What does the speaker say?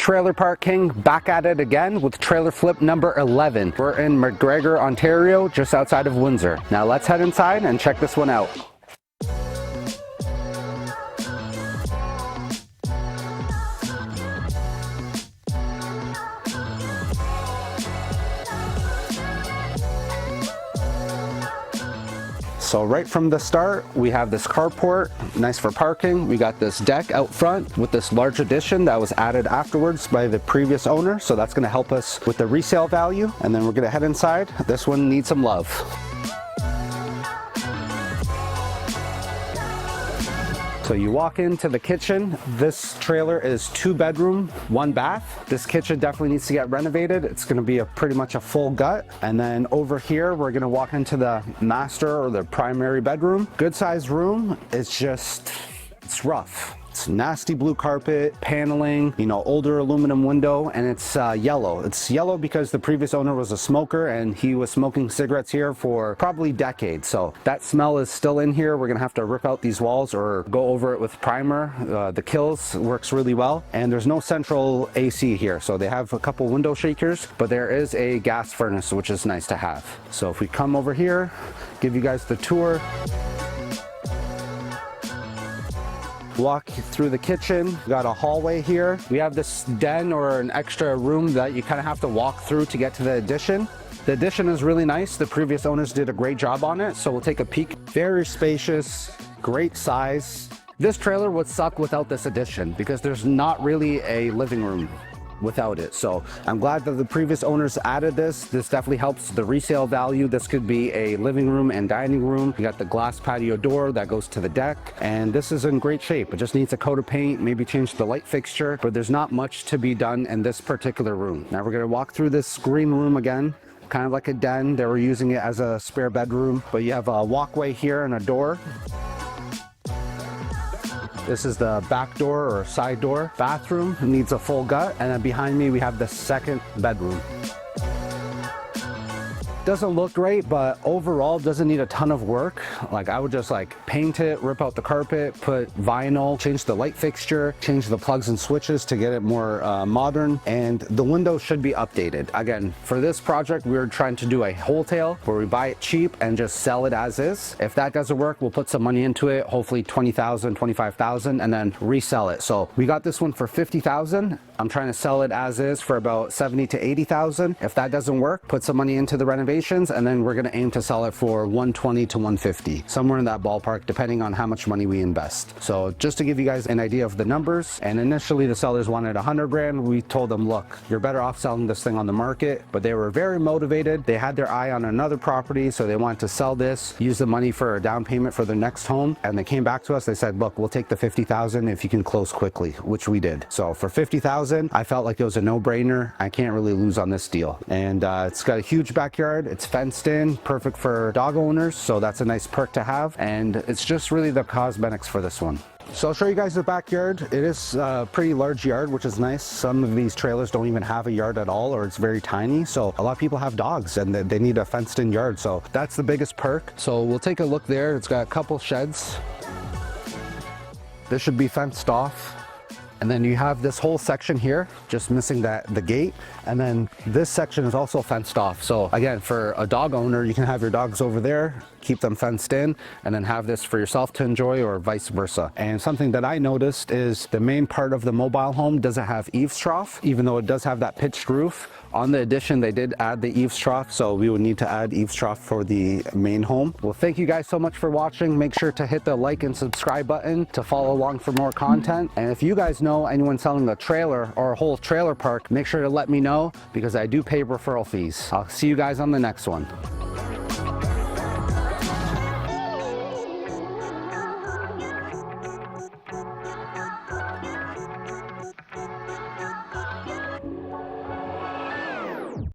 Trailer Park King back at it again with trailer flip number 11. We're in McGregor, Ontario, just outside of Windsor. Now let's head inside and check this one out. So right from the start, we have this carport, nice for parking. We got this deck out front with this large addition that was added afterwards by the previous owner. So that's gonna help us with the resale value. And then we're gonna head inside. This one needs some love. So you walk into the kitchen. This trailer is 2-bedroom, 1 bath. This kitchen definitely needs to get renovated. It's gonna be pretty much a full gut. And then over here, we're gonna walk into the master or the primary bedroom. Good sized room. It's rough. It's nasty blue carpet, paneling, you know, older aluminum window, and it's yellow. It's yellow because the previous owner was a smoker and he was smoking cigarettes here for probably decades. So that smell is still in here. We're gonna have to rip out these walls or go over it with primer. The Kills works really well. And there's no central AC here. So they have a couple window shakers, but there is a gas furnace, which is nice to have. So if we come over here, give you guys the tour. Walk through the kitchen. We got a hallway here. We have this den or an extra room that you kind of have to walk through to get to the addition. The addition is really nice. The previous owners did a great job on it. So we'll take a peek. Very spacious, great size. This trailer would suck without this addition because there's not really a living room without it. So I'm glad that the previous owners added this. This definitely helps the resale value. This could be a living room and dining room. You got the glass patio door that goes to the deck, and this is in great shape. It just needs a coat of paint, maybe change the light fixture, but there's not much to be done in this particular room. Now we're gonna walk through this green room again. Kind of like a den. They were using it as a spare bedroom, but you have a walkway here and a door. This is the back door or side door. Bathroom needs a full gut. And then behind me, we have the second bedroom. Doesn't look great, but overall doesn't need a ton of work. Like I would just like paint it, rip out the carpet, put vinyl, change the light fixture, change the plugs and switches to get it more modern. And the windows should be updated. Again, for this project, we're trying to do a wholesale where we buy it cheap and just sell it as is. If that doesn't work, we'll put some money into it, hopefully 20,000, 25,000, and then resell it. So we got this one for 50,000. I'm trying to sell it as is for about 70 to 80,000. If that doesn't work, put some money into the renovations, and then we're gonna aim to sell it for 120 to 150, somewhere in that ballpark, depending on how much money we invest. So just to give you guys an idea of the numbers, and initially the sellers wanted 100 grand. We told them, look, you're better off selling this thing on the market, but they were very motivated. They had their eye on another property, so they wanted to sell this, use the money for a down payment for their next home. And they came back to us, they said, look, we'll take the 50,000 if you can close quickly, which we did. So for 50,000, I felt like it was a no-brainer. I can't really lose on this deal. And it's got a huge backyard. It's fenced in, perfect for dog owners. So that's a nice perk to have. And it's just really the cosmetics for this one. So I'll show you guys the backyard. It is a pretty large yard, which is nice. Some of these trailers don't even have a yard at all, or it's very tiny. So a lot of people have dogs and they need a fenced in yard. So that's the biggest perk. So we'll take a look there. It's got a couple sheds. This should be fenced off. And then you have this whole section here, just missing the gate. And then this section is also fenced off. So again, for a dog owner, you can have your dogs over there, keep them fenced in, and then have this for yourself to enjoy, or vice versa. And something that I noticed is the main part of the mobile home doesn't have eaves trough, even though it does have that pitched roof. On the addition, they did add the eaves trough, so we would need to add eaves trough for the main home. Well, thank you guys so much for watching. Make sure to hit the like and subscribe button to follow along for more content. And if you guys know anyone selling a trailer or a whole trailer park, make sure to let me know, because I do pay referral fees. I'll see you guys on the next one.